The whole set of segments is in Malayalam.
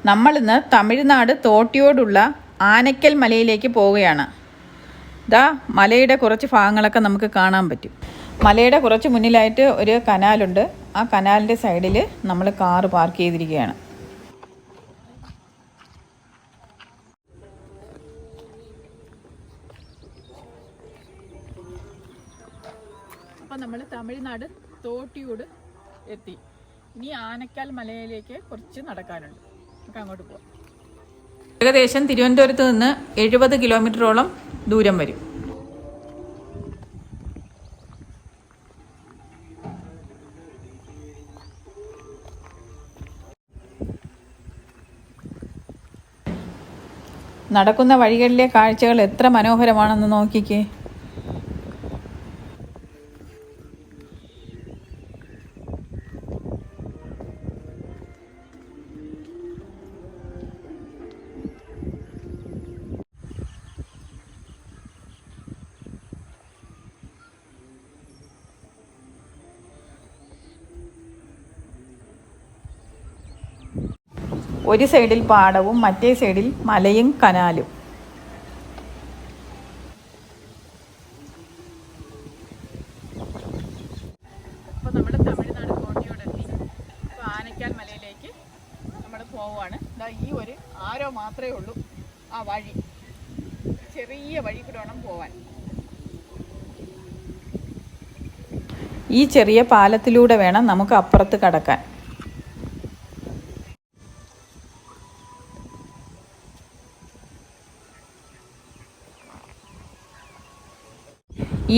നമ്മളിന്ന് തമിഴ്നാട് തോട്ടിയോടുള്ള ആനയ്ക്കൽ മലയിലേക്ക് പോവുകയാണ്. ദാ മലയുടെ കുറച്ച് ഭാഗങ്ങളൊക്കെ നമുക്ക് കാണാൻ പറ്റും. മലയുടെ കുറച്ച് മുന്നിലായിട്ട് ഒരു കനാലുണ്ട്. ആ കനാലിൻ്റെ സൈഡിൽ നമ്മൾ കാറ് പാർക്ക് ചെയ്തിരിക്കുകയാണ്. അപ്പം നമ്മൾ തമിഴ്നാട് തോട്ടിയോട് എത്തി. ഇനി ആനയ്ക്കൽ മലയിലേക്ക് കുറച്ച് നടക്കാനുണ്ട്. നമുക്ക് അങ്ങോട്ട് പോകാം. ഏകദേശം തിരുവനന്തപുരത്ത് നിന്ന് 70 കിലോമീറ്ററോളം ദൂരം വരും. നടക്കുന്ന വഴികളിലെ കാഴ്ചകൾ എത്ര മനോഹരമാണെന്ന് നോക്കിക്കേ. ഒരു സൈഡിൽ പാടവും മറ്റേ സൈഡിൽ മലയും കനാലും. അപ്പോൾ നമ്മൾ തമിഴ്നാട് കോട്ടയോടെത്തി. അപ്പോൾ ആനയ്ക്കൽ മലയിലേക്ക് നമ്മൾ പോവുകയാണ്. ഈ ഒരു ആരോ മാത്രമേ ഉള്ളൂ ആ വഴി. ചെറിയ വഴി കൂടെ വേണം പോവാൻ. ഈ ചെറിയ പാലത്തിലൂടെ വേണം നമുക്ക് അപ്പുറത്ത് കടക്കാൻ.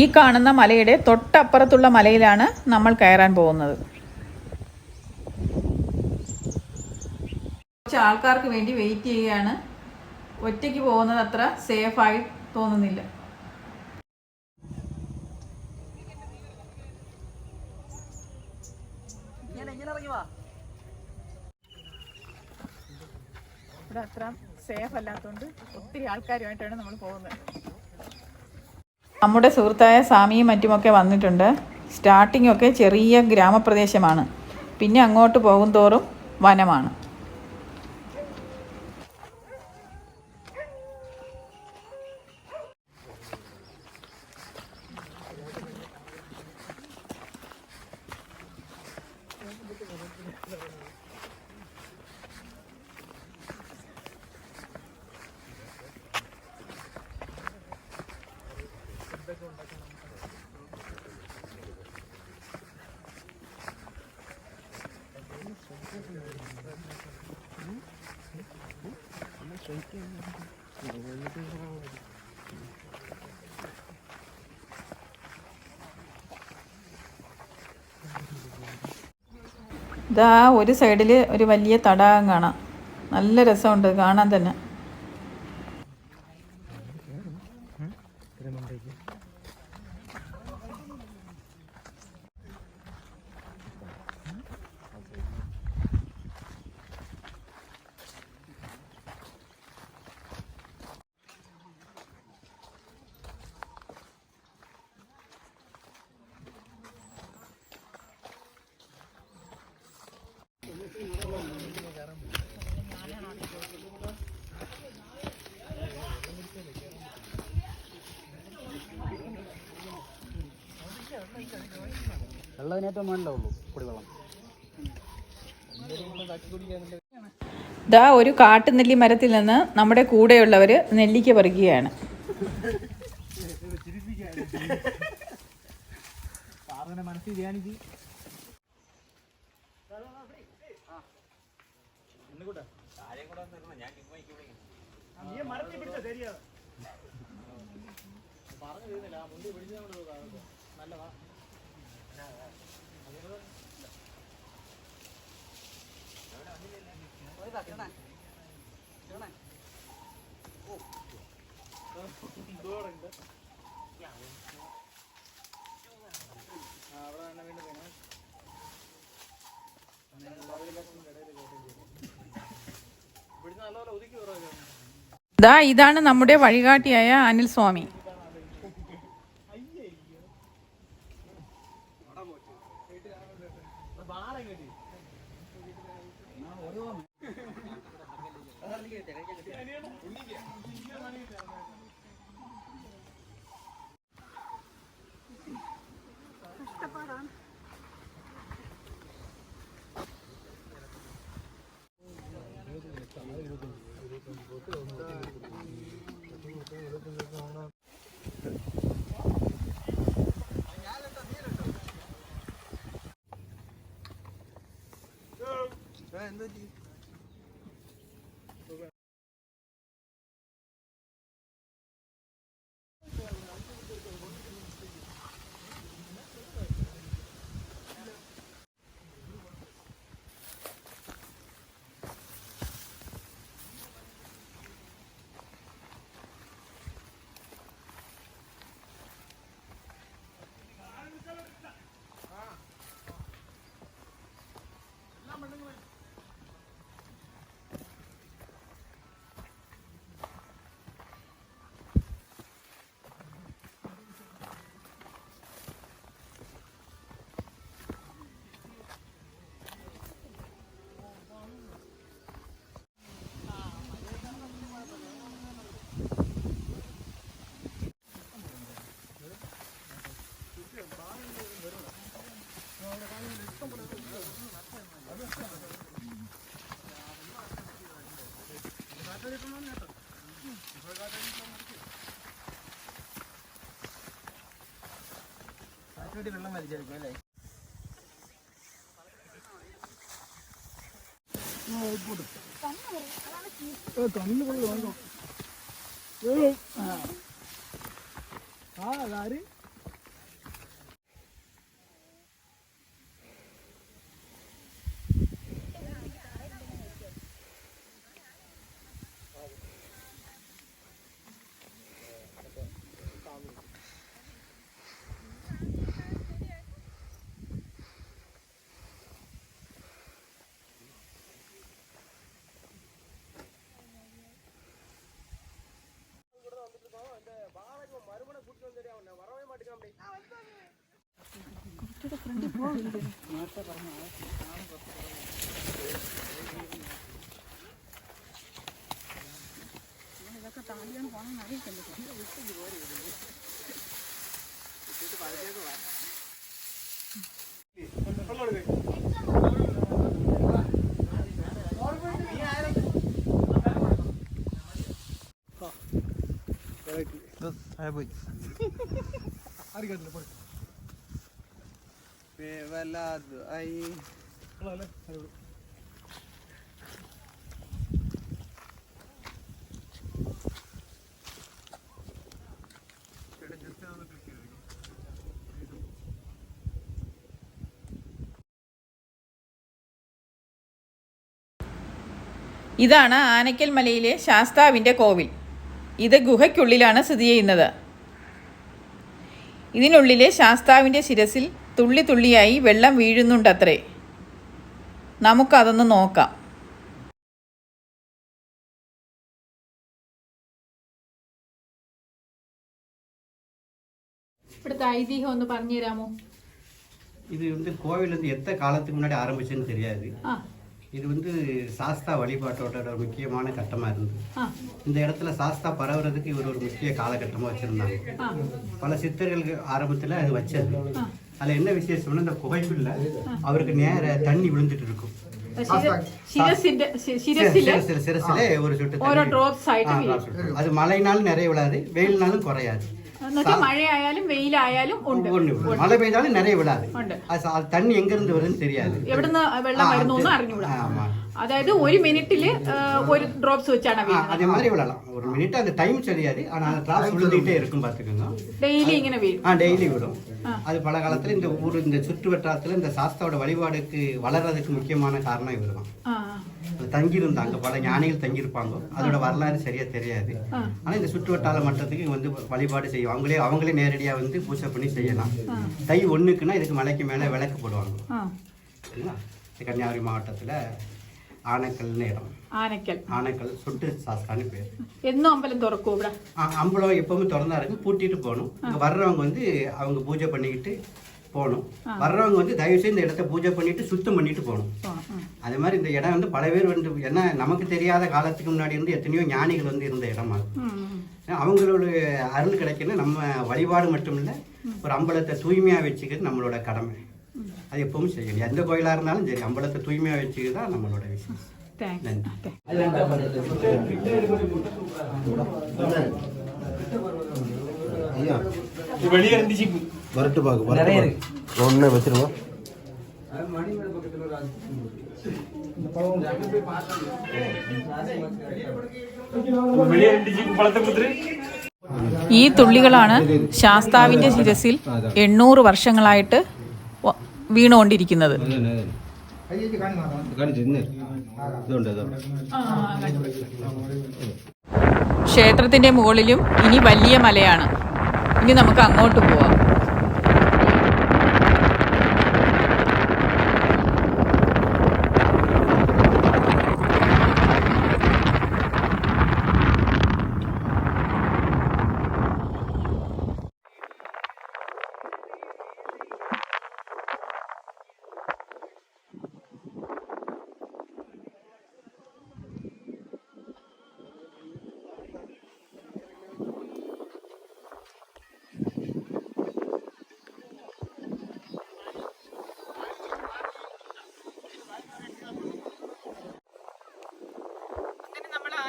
ഈ കാണുന്ന മലയുടെ തൊട്ടപ്പുറത്തുള്ള മലയിലാണ് നമ്മൾ കയറാൻ പോകുന്നത്. കുറച്ച് ആൾക്കാർക്ക് വേണ്ടി വെയിറ്റ് ചെയ്യുകയാണ്. ഒറ്റയ്ക്ക് പോകുന്നത് അത്ര സേഫായി തോന്നുന്നില്ല. ഇവിടെ അത്ര സേഫ് അല്ലാത്തതുകൊണ്ട് ഒത്തിരി ആൾക്കാരുമായിട്ടാണ് നമ്മൾ പോകുന്നത്. നമ്മുടെ സുഹൃത്തായ സാമിയും മറ്റുമൊക്കെ വന്നിട്ടുണ്ട്. സ്റ്റാർട്ടിംഗ് ഒക്കെ ചെറിയ ഗ്രാമപ്രദേശമാണ്, പിന്നെ അങ്ങോട്ട് പോകും തോറും വനമാണ്. ഇതാ ഒരു സൈഡിൽ ഒരു വലിയ തടാകം കാണാം. നല്ല രസമുണ്ട് കാണാൻ തന്നെ. ദാ ഒരു കാട്ടുനെല്ലി മരത്തിൽ നിന്ന് നമ്മുടെ കൂടെയുള്ളവർ നെല്ലിക്ക പറിക്കുകയാണ്. ദാ ഇതാണ് നമ്മുടെ വഴികാട്ടിയായ അനിൽ സ്വാമി. വെള്ളം വലിച്ചെടുക്കും അല്ലേ? കണ്ണ് പോയി വാങ്ങോ അതാര് ഇതൊക്കെ താലിയാണ് പോകണം അറിയിക്കല്ലോ. ഇതാണ് ആനക്കൽ മലയിലെ ശാസ്താവിൻ്റെ കോവിൽ. ഇത് ഗുഹയ്ക്കുള്ളിലാണ് സ്ഥിതി ചെയ്യുന്നത്. ഇതിനുള്ളിലെ ശാസ്താവിൻ്റെ ശിരസിൽ തുള്ളി തുള്ളിയായി വെള്ളം വീഴുന്നുണ്ടത്രേ. നമുക്കതൊന്ന് നോക്കാം. ഇവിടുത്തെ ഐതിഹ്യം ഒന്ന് പറഞ്ഞു തരാമോ? இது கோவில் எத்தனை காலத்துக்கு முன்னாடி ஆரம்பிச்சுன்னு தெரியாது. இது சாஸ்தா வழிபாட்டோட ஒரு முக்கியமான கட்டமா இருந்தது. இந்த இடத்துல சாஸ்தா பரவுறதுக்கு இவர் ஒரு முக்கிய காலகட்டமா வச்சிருந்தாங்க. பல சித்தர்களுக்கு ஆரம்பத்துல அது வச்சது. அதுல என்ன விசேஷம்னா இந்த குகைக்குள்ள அவருக்கு நேர தண்ணி விழுந்துட்டு இருக்கும். சிரசில ஒரு சொட்டு அது மழைனாலும் நிறைய விழாது, வெயில்னாலும் குறையாது. മഴയായാലും വെയിലായാലും മഴ പെയ്താലും നിറയെ വിടാതെ തണ്ണി എങ്കിருந்து വരുന്നത് தெரியாது. എവിടുന്ന് വെള്ളം വരുന്നു അറിഞ്ഞൂടാ. അതായത് ഒരു മിനിറ്റില് ഒരു ഡ്രോപ്സ് വെച്ചാണ് അതേ மாதிரி விடலாம். ஒரு மினிட் அந்த டைம் தெரியாது, ஆனா அந்த டிராப்ஸ் விழுந்துட்டே இருக்கும். பாத்துக்கோங்க, டெய்லி இങ്ങനെ வீழும். டெய்லி விடும். அது பல காலத்துல இந்த ஊர் இந்த சுற்று வட்டாரத்துல இந்த சாஸ்தாவோட வழிபாடுக்கு வளர்றதுக்கு முக்கியமான காரணம் இவர்தான். தங்கி இருந்தாங்க, பல ஞானிகள் தங்கி இருப்பாங்க. அதோட வரலாறு சரியா தெரியாது. ஆனா இந்த சுற்று வட்டார மட்டத்துக்கு வழிபாடு செய்வாங்க. அவங்களே நேரடியா பூஜை பண்ணி செய்யலாம். தை 1க்குன்னா இதுக்கு மலைக்கு மேல விளக்கு போடுவாங்க. சரிங்களா? கன்னியாகுமரி மாவட்டத்துல ആനക്കലിന്റെ ഇടം. ആനക്കൽ സുട്ട് சாஸ்தான்னு பேர். എന്നും അമ്പലം തുറക്കും ഇവിടെ? അമ്പലം எப்பவும் திறந்தா இருக்கு, பூட்டிட்டு போகணும். இங்க வர்றவங்க அவங்க பூஜை பண்ணிக்கிட்டு போகணும். வர்றவங்க வந்து தயவுசெய்து இந்த இடத்த பூஜை பண்ணிட்டு சுத்தம் பண்ணிட்டு போகணும். அதே மாதிரி இந்த இடம் வந்து பல பேர் வந்து ஏன்னா நமக்கு தெரியாத காலத்துக்கு முன்னாடி இருந்து எத்தனையோ ஞானிகள் வந்து இருந்த இடமா அவங்களோட அருள் கிடைக்கணும். நம்ம வழிபாடு மட்டும் இல்லை, ஒரு அம்பலத்தை தூய்மையாக வச்சுக்கிறது நம்மளோட கடமை. அது எப்பவும் செய்யணும். எந்த கோயிலாக இருந்தாலும் சரி, அம்பலத்தை தூய்மையாக வச்சுக்கிறது தான் நம்மளோட விஷயம். நன்றி. வெளியே இருந்துச்சு வரட்டு பாக்கு ஒன்று வச்சிருவோம். ഈ തുള്ളികളാണ് ശാസ്താവിന്റെ ശിരസിൽ 800 വർഷങ്ങളായിട്ട് വീണുകൊണ്ടിരിക്കുന്നത്. ക്ഷേത്രത്തിന്റെ മുകളിലും ഇനി വലിയ മലയാണ്. ഇനി നമുക്ക് അങ്ങോട്ട് പോവാം.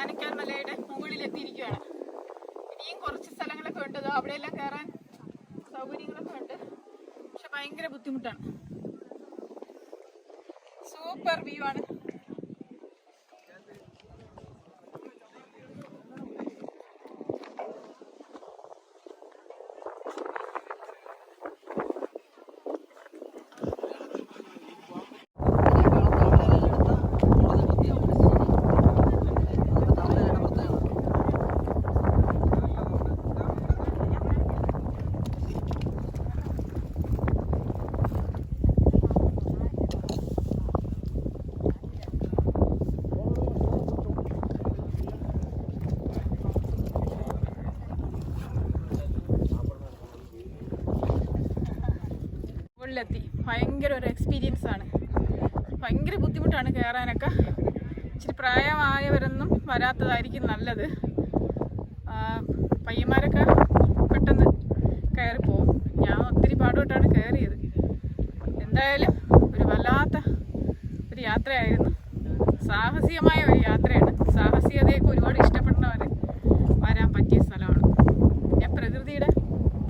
ആനക്കാൽ മലയുടെ മുകളിലെത്തിയിരിക്കുകയാണ്. ഇനിയും കുറച്ച് സ്ഥലങ്ങളൊക്കെ ഉണ്ട്, അവിടെയെല്ലാം കയറാൻ സൗകര്യങ്ങളൊക്കെ ഉണ്ട്. പക്ഷെ ഭയങ്കര ബുദ്ധിമുട്ടാണ്. സൂപ്പർ വ്യൂ ആണ്. മുകളിലെത്തി. ഭയങ്കര ഒരു എക്സ്പീരിയൻസ് ആണ്. ഭയങ്കര ബുദ്ധിമുട്ടാണ് കയറാനൊക്കെ. ഇച്ചിരി പ്രായമായവരൊന്നും വരാത്തതായിരിക്കും നല്ലത്. പയ്യന്മാരൊക്കെ പെട്ടെന്ന് കയറിപ്പോവും. ഞാൻ ഒത്തിരി പാടുപെട്ടാണ് കയറിയത്. എന്തായാലും ഒരു വല്ലാത്ത ഒരു യാത്രയായിരുന്നു. സാഹസികമായ ഒരു യാത്രയാണ്. സാഹസികതയൊക്കെ ഒരുപാട് ഇഷ്ടപ്പെടുന്നവർ വരാൻ പറ്റിയ സ്ഥലമാണ്. പിന്നെ പ്രകൃതിയുടെ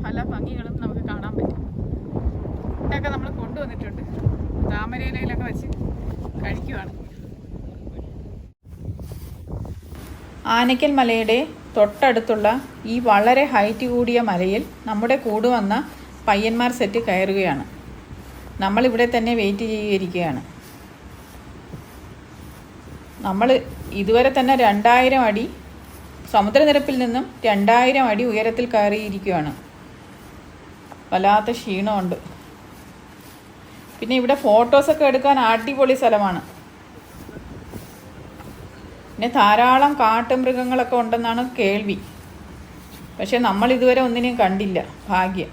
പല ഭംഗികളും നമുക്ക് കാണാൻ പറ്റും. ഇതൊക്കെ നമ്മൾ കൊണ്ടുവന്നിട്ടുണ്ട്. താമരയിലൊക്കെ വെച്ച് കഴിക്കുവാണ്. ആനക്കൽ മലയുടെ തൊട്ടടുത്തുള്ള ഈ വളരെ ഹൈറ്റ് കൂടിയ മലയിൽ നമ്മുടെ കൂടെ വന്ന പയ്യന്മാർ സെറ്റ് കയറുകയാണ്. നമ്മളിവിടെ തന്നെ വെയിറ്റ് ചെയ്തിരിക്കുകയാണ്. നമ്മൾ ഇതുവരെ തന്നെ 2000 അടി സമുദ്രനിരപ്പിൽ നിന്നും 2000 അടി ഉയരത്തിൽ കയറിയിരിക്കുകയാണ്. വല്ലാത്ത ക്ഷീണമുണ്ട്. പിന്നെ ഇവിടെ ഫോട്ടോസൊക്കെ എടുക്കാൻ അടിപൊളി സ്ഥലമാണ്. പിന്നെ ധാരാളം കാട്ടുമൃഗങ്ങളൊക്കെ ഉണ്ടെന്നാണ് കേൾവി. പക്ഷെ നമ്മൾ ഇതുവരെ ഒന്നിനെയും കണ്ടില്ല. ഭാഗ്യം.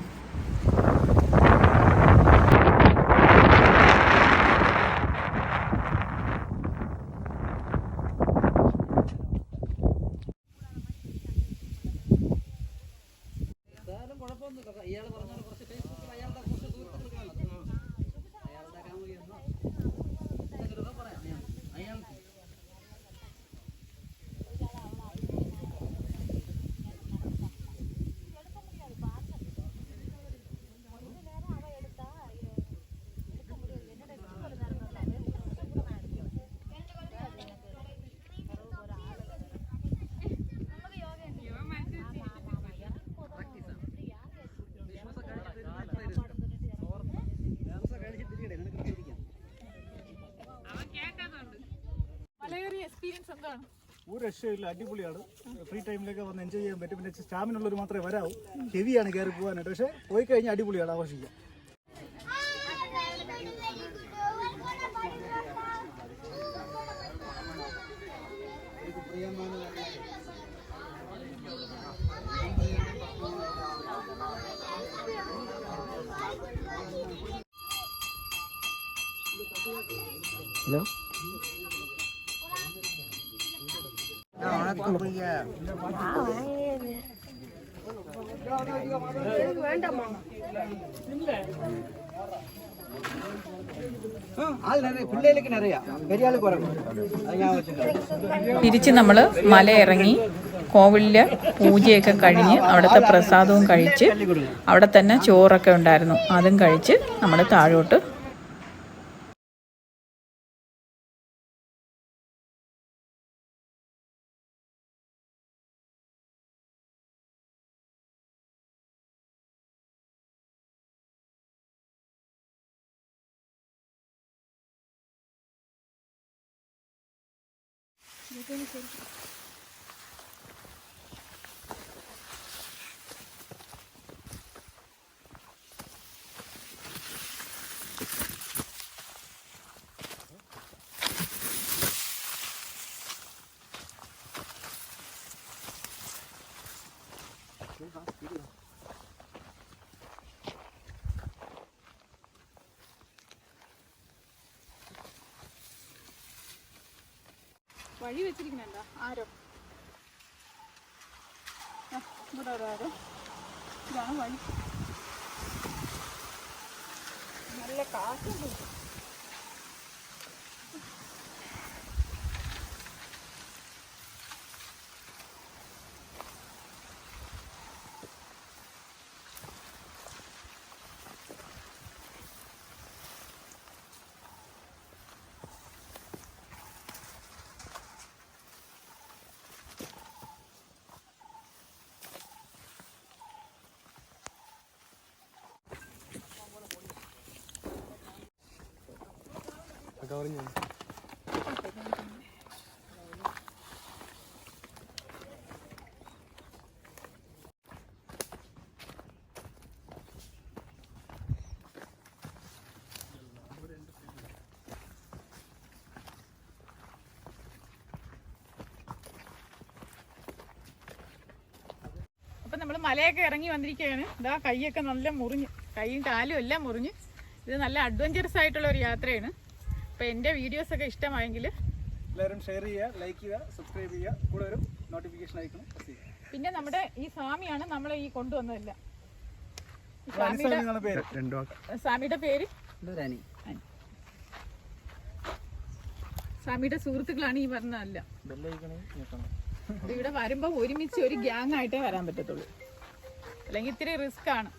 ഒരു രക്ഷയില്ല, അടിപൊളിയാണ്. ഫ്രീ ടൈമിലൊക്കെ വന്ന് എൻജോയ് ചെയ്യാൻ പറ്റും. പിന്നെ സ്റ്റാമിന ഉള്ളവർ മാത്രമേ വരാവൂ. ഹെവിയാണ് കയറി പോകാനായിട്ട്. പക്ഷേ പോയി കഴിഞ്ഞാൽ അടിപൊളിയാണ്, ആഘോഷിക്കാം. ഹലോ പിള്ളേർക്ക് നിറയാ പെരിയ ആൾ കുറവ് അത് ഞാൻ വെച്ചിട്ടുണ്ട്. തിരിച്ച് നമ്മൾ മല ഇറങ്ങി കോവിലില് പൂജയൊക്കെ കഴിഞ്ഞ് അവിടുത്തെ പ്രസാദവും കഴിച്ച് അവിടെ തന്നെ ചോറൊക്കെ ഉണ്ടായിരുന്നു, അതും കഴിച്ച് നമ്മൾ താഴോട്ട് വഴി വെച്ചിരിക്കുന്നുണ്ടോ ആരോ? ഇവിടെ ആരോ? ഇതാണ് വഴി. നല്ല കാറ്റുണ്ട്. അപ്പം നമ്മൾ മലയൊക്കെ ഇറങ്ങി വന്നിരിക്കുകയാണ്. ഇതാ കൈയൊക്കെ നല്ല മുറിഞ്ഞ്, കൈയും കാലും എല്ലാം മുറിഞ്ഞ്. ഇത് നല്ല അഡ്വഞ്ചറസ് ആയിട്ടുള്ള ഒരു യാത്രയാണ്. അപ്പോൾ എൻ്റെ വീഡിയോസൊക്കെ ഇഷ്ടമായെങ്കിൽ എല്ലാവരും ഷെയർ ചെയ്യുക, ലൈക്ക് ചെയ്യുക, സബ്സ്ക്രൈബ് ചെയ്യുക, കൂടെ ഒരു നോട്ടിഫിക്കേഷൻ ഐക്കൺ പ്രസ് ചെയ്യുക. പിന്നെ നമ്മുടെ ഈ സ്വാമിയാണ് നമ്മളെ ഈ കൊണ്ടുവന്നതല്ല. സ്വാമിയുടെ പേര് സ്വാമിയുടെ സുഹൃത്തുക്കളാണ് ഈ പറഞ്ഞതല്ല. ഇവിടെ വരുമ്പോൾ ഒരുമിച്ച് ഒരു ഗ്യാങ് ആയിട്ടേ വരാൻ പറ്റത്തുള്ളൂ, അല്ലെങ്കിൽ ഇത്തിരി റിസ്ക് ആണ്.